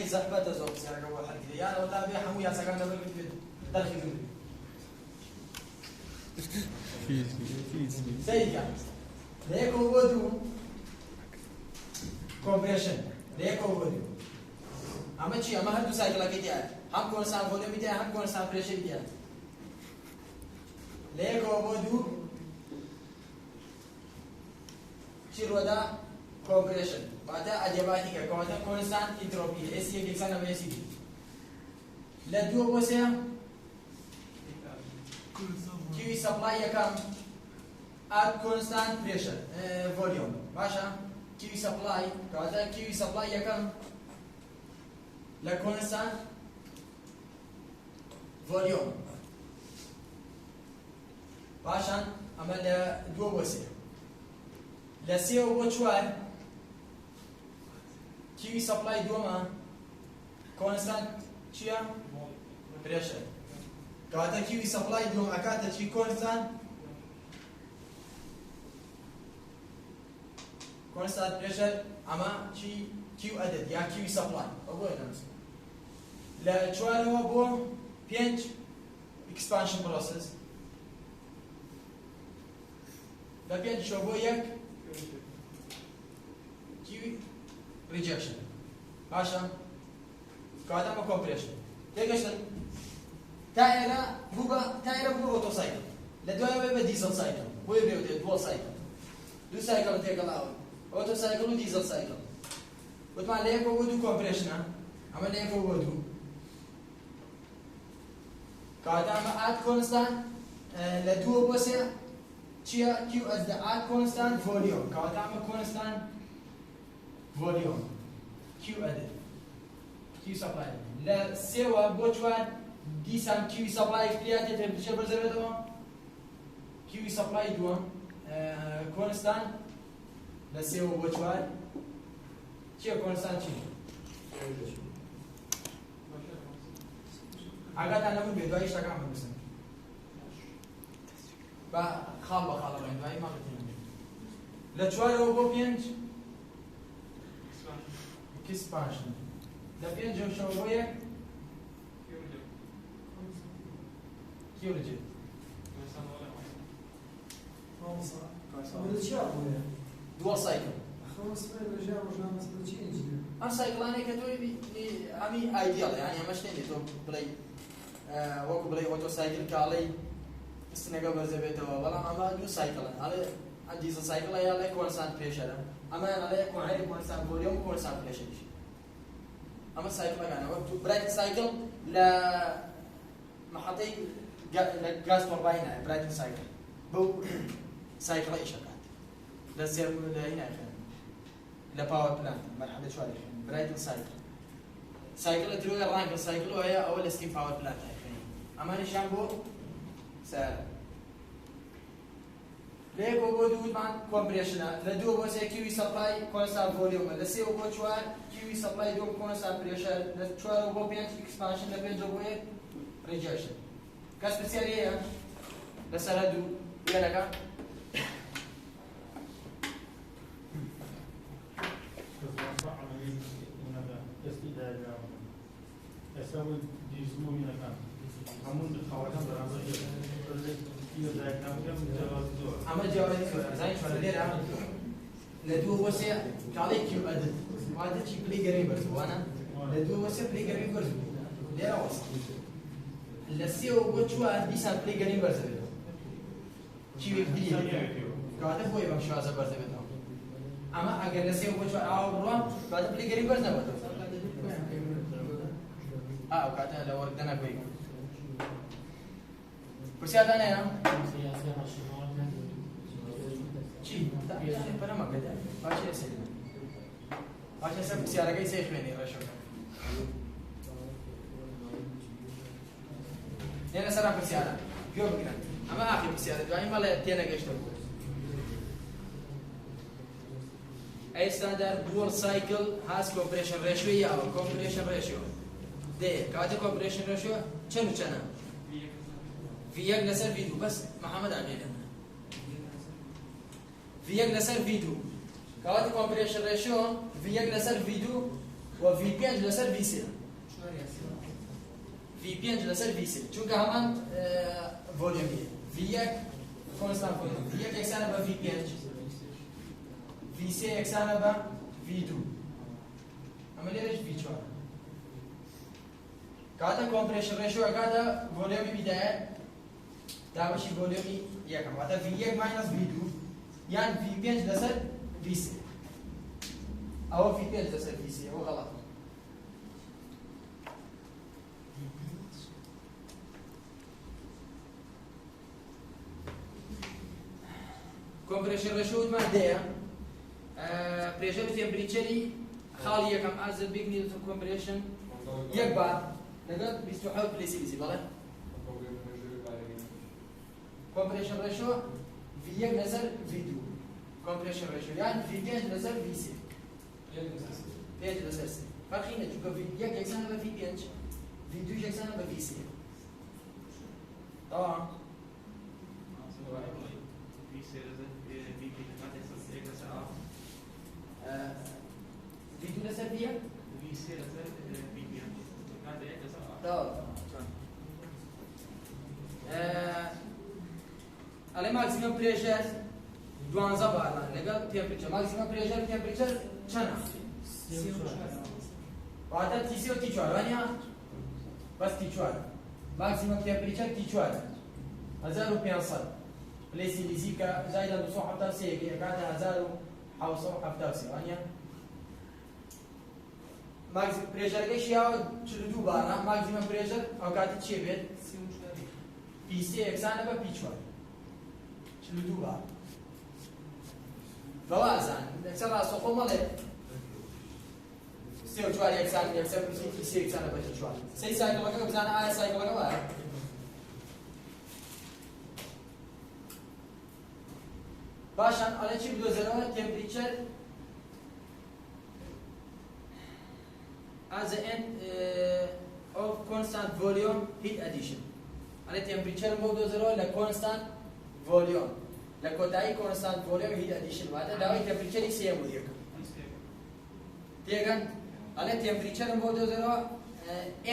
زحمة زوج سيارة أول حد يعني ولا بيع حمو يا سكان نبل دخل سيد يعني ليك وودو كومبريشن ليك وودو أما شيء أما هردو سايكل كده هم كون سام فوليوم كده هم كون سام بريشر كده ليك وودو شيء ودا كومبريشن بعدها أجاباتي كده كونستانت انتروبي اس يك سنة ما يصير لا دو بوسيا كيو سبلاي كم at constant pressure volume باشا كيو سبلاي كذا كيو سبلاي كم لا constant volume باشا أما لا دو بوسيا لا سيو بوشوار كيو سبلاي دوما constant چیه؟ pressure كذا كيو سبلاي دوما كذا چی constant pressure اما چی كيو عدد یا كيو سبلاي أبوه نفسه لا چوار هو بو 5 expansion process لا 5 شو بو یک كيو rejection باشا كذا ما compression تيجي تايرة بو أوتو سايكل لدواء بيبقى ديزل سايكل هو يبقى دول سايكل دو سايكل تيجي لاول أوتو سايكل وديزل سايكل وطبعا ليه هو دو compression أما ليه هو دو كذا ما at constant لدواء بس chia Q as the at constant volume كذا ما constant volume Q added Q supply لا سوا بوشوان دي سام Q supply كلياتي temperature برزبه دوام Q supply دوام constant لا سوا بوشوان چیه constant چی اگر تنمون بدوایش تکم بسن با خاله بدوایی ما بتونیم لچوار او بو پینج expansion لا پینج شو بو یک کیو رجی دوال سایکل ام سایکلانی که توی امی ایدیال یعنی همش نمی تو بلی وقت بلی اوتو سایکل کالی استنگا برزه تو ولی اما دو سایکل علی دیزل سایکل یا علی کونستانت پریشر اما علی کونهایی کونستانت وليوم کونستانت پریشر اما سایکل يعني وقت برايت سایکل ل محطة غاز توربينة برايت سایکل بو سایکل ايش كانت لا سير هنا لا باور بلانت مرحله شويه برايت سايكل تروي الرانك سايكل وهي اول ستيم باور بلانت اما نشامبو سهل ليه بو دود مان كومبريشن لدو بو سي كيو سبلاي كونستانت فوليوم لسي بو شوار كيو سبلاي دو كونستانت بريشر لشوار بو بينش اكسبانشن لبين جو ريجكشن كاسبيسياليه لسردو يلقى اسوي ديزمو من كان همون خواجه برابر كيلو دايجرام كم جواز اما جواز زين شو اللي عمل لدو وسع كالي كيو عدد عدد شي بلي قريبرز وانا لدو وسع بلي قريبرز ليه وسع لسيو بوشوا دي سان بلي قريبرز شي بيدي قاعد هو يبغى شو هذا برز اما اگر لسيو بوشوا او برو قاعد بلي قريبرز نبغى وقعدنا لو ردنا كويس بس هذا أنا يا شيء أنا ما قدر باشي أسير باشي أسير بس يارجع يسيخ مني رشوة أنا سرا بس يارا جو بكرة أما آخر بس يارا دواي ماله تينا كيشتو أي standard dual cycle has compression ratio يا أو compression ratio ده كاتي كومبريشن ريشيو شنو كنا في يك لسر فيديو بس محمد عميل في يك لسر فيديو كاتي كومبريشن ريشيو في يك لسر فيديو و V5 لەسەر V3 V5 لەسەر V3 چونکە هەمان ڤۆلیۆمیە V1 کۆنستان ڤۆلیۆم V1 یەکسانە بە V5 V3 یەکسانە بە V2 ئەمە لێرەش V4 کاتە کۆمپرێشن ڕێشۆ ئەکاتە ڤۆلیۆمی بیدایەت دابەشی ڤۆلیۆمی یەکەم واتە V1 ماینەس V2 یان V5 لەسەر V3 ئەوە V5 لەسەر V3 ئەوە غەڵەتە کۆمپرێشن ڕێشۆ وتمان دەیە پرێشەر و تێمپریچەری خاڵی یەکەم as a big needle to compression یەک بار لەگەڵ 27 پلەسیلیسی بەڵێ کۆمپرێشن ڕێشۆ V1 لەسەر V2 کۆمپرێشن ڕێشۆ یان V5 لەسەر V3 5 لەسەر 3 فەرقی نییە چونکە V1 یەکسانە بە V5 V2 یەکسانە بە V3 تەواو V2 لەسەر V1 ئەڵێ ماکسیمەم پرێشەر 12 باران لەگەڵ تێمپریچەر ماکسیمەم پرێشەر تێمپریچەر چەندە؟ واتە T3 و T4 وانیا؟ بەس T4 ماکسیمەم تێمپریچەر T4 1500 پلەسیلیسی کە زایدە 273 ئەکاتە 1773 وانیا؟ پرێژەرەکەی شیاوە 42 بارە ماکسیمەم پرێژەر ئەو کاتی چێ بێت؟ P3 یەکسانە بە P4 42 بار بەوازان لەسەر ڕاستەوخۆ مەڵێ 34 یەکسان یەکسەر P3 یەکسانە بە T4 سەی سایکڵەکە بزانە ئایا سایکڵەکە وایە؟ باشان ئەڵێ چی بدۆزەرەوە تێمپریچەر as the end of constant volume heat addition ئەڵێ تێمپریچەر بۆ بدۆزەرەوە لە constant volume لە کۆتایی constant volume heat addition واتە داوای تێمپریچەری سێم بۆ یەکەم تێگەن ئەڵێ تێمپریچەر بۆ بدۆزەرەوە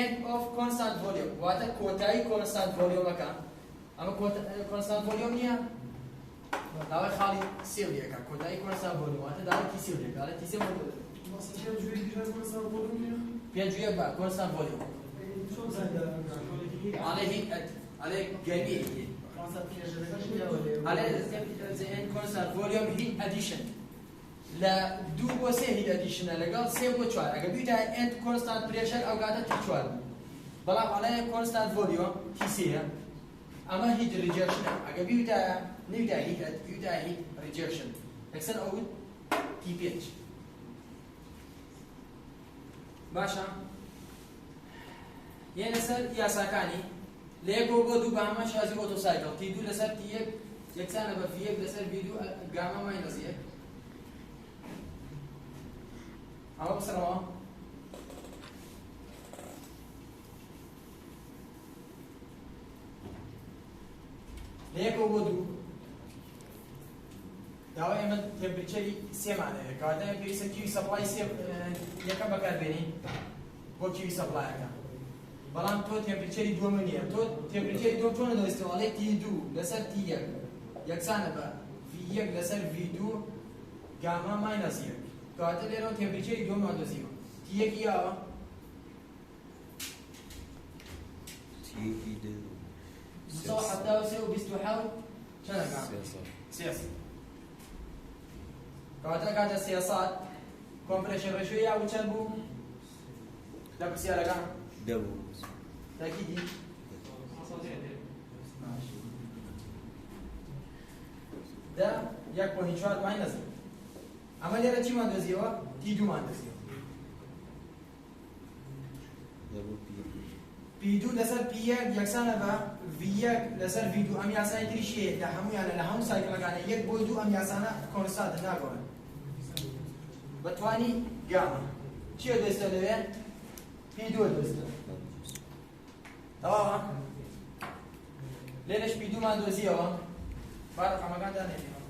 end of constant volume واتە کۆتایی constant volumeەکە ئەمە constant volume نییە داوای خاڵی سێو یەکە کۆتایی constant volume واتە داوای T3 یەکە ئەڵێ T3 بۆ پێنج و یەک بار constant volume ئەڵێ هیت ئەڵێ گەرمی ئەڵێ constant volume heat addition لە 2 بۆ 3 heat addition لەگەڵ 3 بۆ 4 ئەگەر بیتە end constant pressure ئەو کاتە T4 بەڵام ئەڵێ constant volume T3 ئەمە heat rejection ئەگەر بیتە نەویتە heat rejection یەکسەر ئەو T5 باشە یە لەسەر یاساکانی لە یەکەوە بۆ دوو بامە شازی ئۆتۆسایکڵ T2 لەسەر T1 یەکسانە بە V1 لەسەر V2 گامە ماینەس 1 ئەوە بسەرەوە لە یەکەوە بۆ دوو داوای ئەمە تێمپریچەری سێمانەیە کەواتە پێویستە کیوی سەپڵای یەکەم بەکاربێنین بۆ کیوی سەپڵایەکە بەڵام تۆ تێمپریچەری دووەمە نییە تۆ تێمپریچەری دووەم چۆنە دەویستەوە ئەڵێ T2 لەسەر T1 یەکسانە بە V1 لەسەر V2 گاما ماینەس 1 کەواتە لێرەوە تێمپریچەری دووەمە دۆزیوە T1 یاوە و 27 چەندەکە؟ 300 کەواتە کاتە 300 کۆمپرێشن ڕێشۆی یاوە چەند بوو؟ لە پرسیارەکان دەبوو تاکیدی دا 1.4 ماینەس ئەمە لێرە چیمان دۆزیەوە؟ T2 مان دۆزیەوە P2 لەسەر P1 یەکسانە بە V1 لەسەر V2 ئەم یاسای تریشیە لە هەمویانە لە هەموو سایکڵەکانە 1 بۆ 2 ئەم یاسانە کۆنستانتە ناگۆن بەتوانی گامە چیە دۆستە لەوێ؟ P2 دۆستە تەواوە لێرەش P2 مان دۆزیەوە با ڕقەمەکانتان نێنێەوە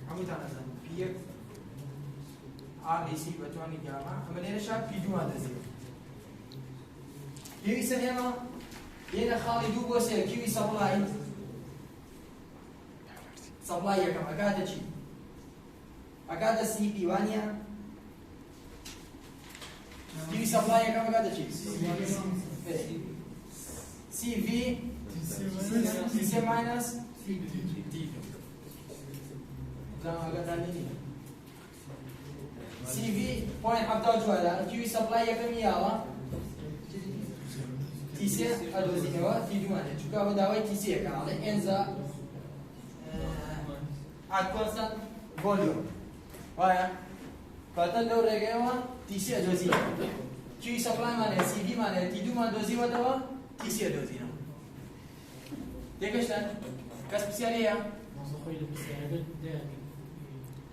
هەمووتان ئەزانن P1 RAC بتواني جامعة أما لينا شاب في دوما دزي كيوي سنما لينا خالي دو بوسير كيوي سبلاي يكم أكاد شيء أكاد سي بي وانيا كيوي سبلاي يكم أكاد شيء سي في سي ماينس دي لا أكاد ثاني سي في بوينت حتى جوالا كيوي سبلاي يكم يالا تيسي أدوزينوا في دوانه شو كابو داوي تيسي كانه إنزا أكونسان فوليوم وايا فتن دور رجعوا تيسي أدوزينا كيوي سبلاي مانه سي في مانه تيدو مان دوزي ودوا تيسي أدوزينا ديكشتن كاس بسيارية ما خوي البسيارة ده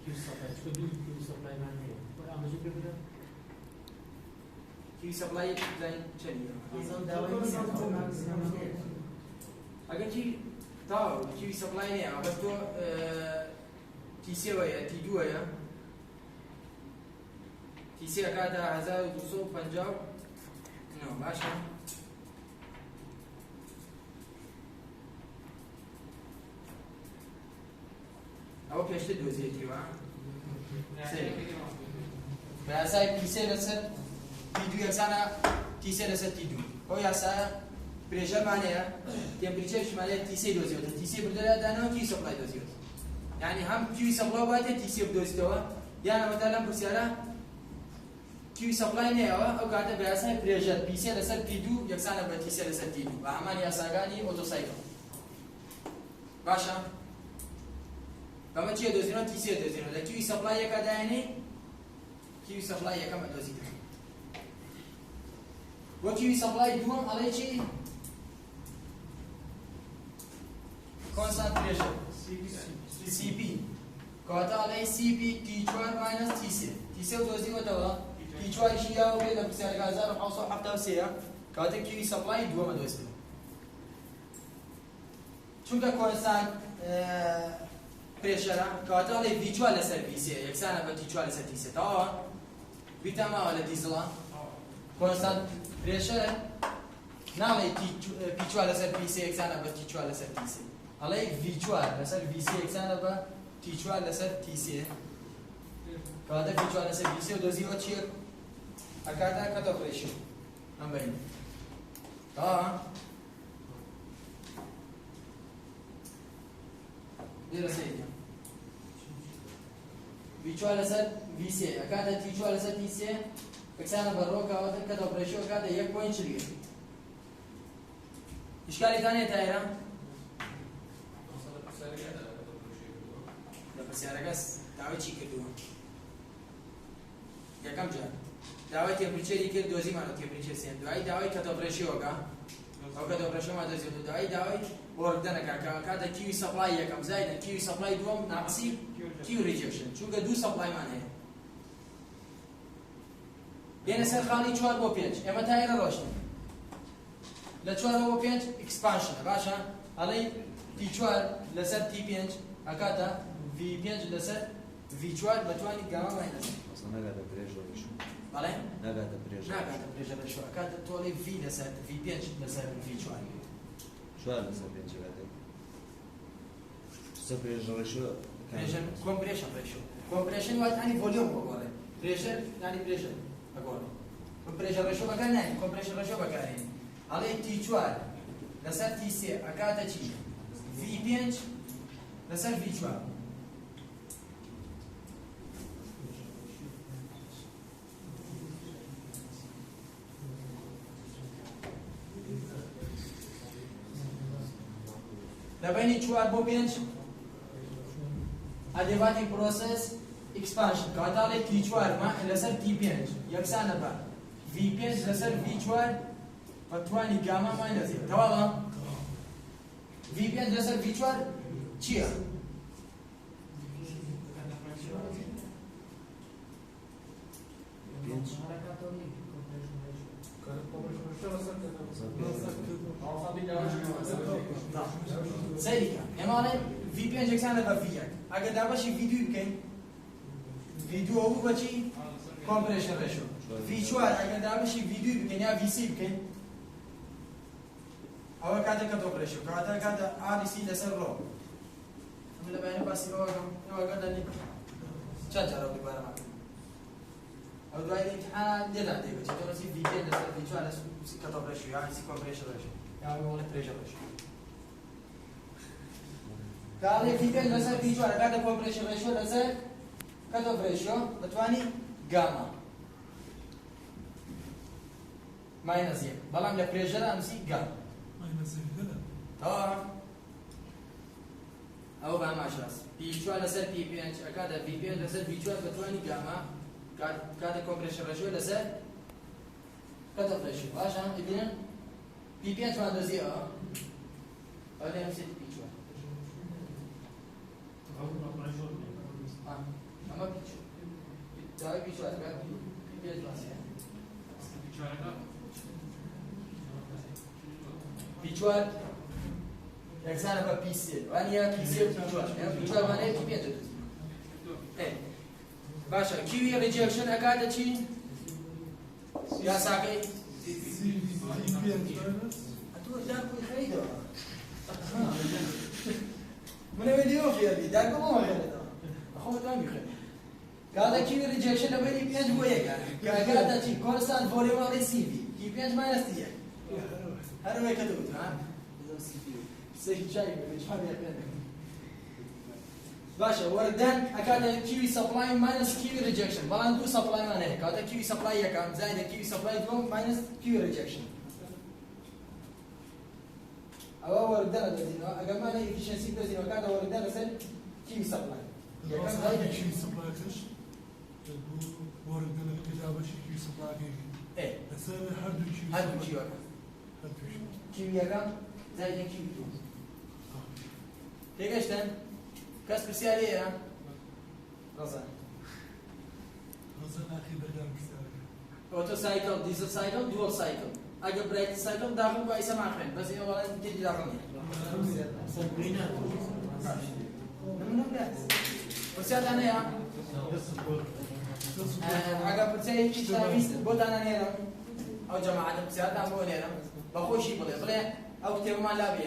كيوي سبلاي شو دول كيوي سبلاي مانه أما جو كده كيوي سبلاي زين شنيا أجل كي تاو كيوي سبلاي نه أما تو تيسي ويا تيدو ويا تيسي أكادا 1250 نو باشا أو كيشت دوزيتي وا سير بأساي تيسي لسه تيدو يكسانا تيسي لسه تيدو أو ياسا بريشر معناه تمبريتشر معناه تيسي دوزيوت تيسي بدل دانو كي سبلاي دوزيوت يعني هم كيو سبلاي باته تيسي بدوزيتوا يعني مثلا بسيارة كيو سبلاي نه أو قاعدة بأساي بريشر بيسي لسه تيدو يكسانا بتيسي لسه تيدو وعمل ياساغاني أوتو سايكل باشا كما تيجي دوزينو تيسي دوزينو ده كيو سبلاي يكادا يعني كيو سبلاي يكما دوزيتو وكيو سبلاي دوم على شيء concentration CP कहता है CP T4 minus TC TC दोस्ती को तो T4 इशिया हो गया तब से अलग हजार और औसत हफ्ता से या कहते Q supply दो में दोस्ती चूँकि constant pressure कहता है V4 service है एक साल में T4 service है तो बितामा वाले diesel constant pressure ना ले P4 service एक साल में T4 service على V4 لسر VC إكسانا با T4 لسر TC كهذا V4 لسر VC ودوزي وشيء أكادا كتب ريشيو هم بين دي رسيدة V4 لسر VC أكادا T4 لسر TC إكسانا برو كهذا كتب ريشيو أكادا 1.3 إشكالي ثانية تايرة بسیارگاس دعوی چی کردو؟ یکم جا دعوی تمپریچری کرد دوزی مانو تمپریچر سیم دعوی کتابرشی وگا او کتابرشی ما دوزی دو دعوی وردن که کیوی سپلای یکم زایده کیوی سپلای دوم ناقصی کیو ریجکشن چون که دو سپلای مانه بین سر خالی 4 با 5 اما تایر روشن ل 4 با 5 اکسپانشن باشه علی T4 لسر T5 اکادا V5 لسر V4 بتواني جاما ماينس اصلا نقعد بريشر شو بله نقعد بريشر شو اكاد تولي V لسر V5 لسر V4 شو هذا سبب قاعد سبب بريشر شو بريشر كومبريشن وقت يعني فوليوم بقول بريشر يعني بريشر بقول كومبريشن شو بقول نه كومبريشن شو بقول على T4 لسر TC اكاد شيء V5 لسر V4 لبني 4 بو 5 adiabatic process expansion कहता है T4 ما لسر T5 यकसान बा V5 लसर V4 बतवानी गामा माइनस तवाला V5 लसर V4 chia سيدك امانه في بي انجكشن بفيك اگر دابشي فيديو كاين فيديو هو بچي compression ratio V4 اگر دابشی V2 بکن یا VC بکن اول کاتا کتوب ratio کاتا RDC لسر رو من لباینه باسی نواگم دنی چند جارو دوباره ما او دوای امتحان دیدن دیگه چطور نسی V2 لسر V4 لسر کتوب ratio یا VC compression ratio یا میمونه pressure ratio قال V2 لسر V4 کاتا compression ratio لسر کتوب ratio بتوانی gamma minus 1 بلام لپریشر امسی gamma تمام او با ماشاء P4 لسر P5 اكاد P5 لسر P4 بتواني جاما كاد كومبريشن راشيو لسر كات اوف راشيو باش هم يبين P5 توان دزي ولا امسك P4 اما P4 جاي P4 كاد P5 P4 Exana para PC, vania PC P4 vania P5 Basha, QE rejection akada chi ya sakai atu dar ko khaido من فيديو في هذه داك مو غير اخو تام يخل قال QE rejection بني بيج بويا قال شي constant volume receive كي بيج ماينس دي هذا ما كتبت ها سيف شاي مش حابب يعمل باشا وردان اكاد كيوي سبلاي ماينس كيوي ريجكشن بلان دو سبلاي معناه كذا كيوي سبلاي يكام زائد كيوي سبلاي دو ماينس كيوي ريجكشن او وردان الذين اجمع لي efficiency بزين وكذا وردان رسل كيوي سبلاي يكام زائد كيوي سبلاي كش وردان الاجابه كيوي سبلاي ايه بس هردو كيوي كيوي يكام زائد كيوي دو تيجي اشتن كاس سبيسياليه رزان اخي بدل كسر اوتو سايكل ديزل سايكل دول سايكل اجا بريك سايكل داخل كويسه مع خين بس هي والله تجي داخل سبرينا نمنا بس وسيات انا يا اجا بتسي تشتغل بود انا نيرم او جماعه بسيات عمو نيرم بخوشي بلا او كتب ما لابي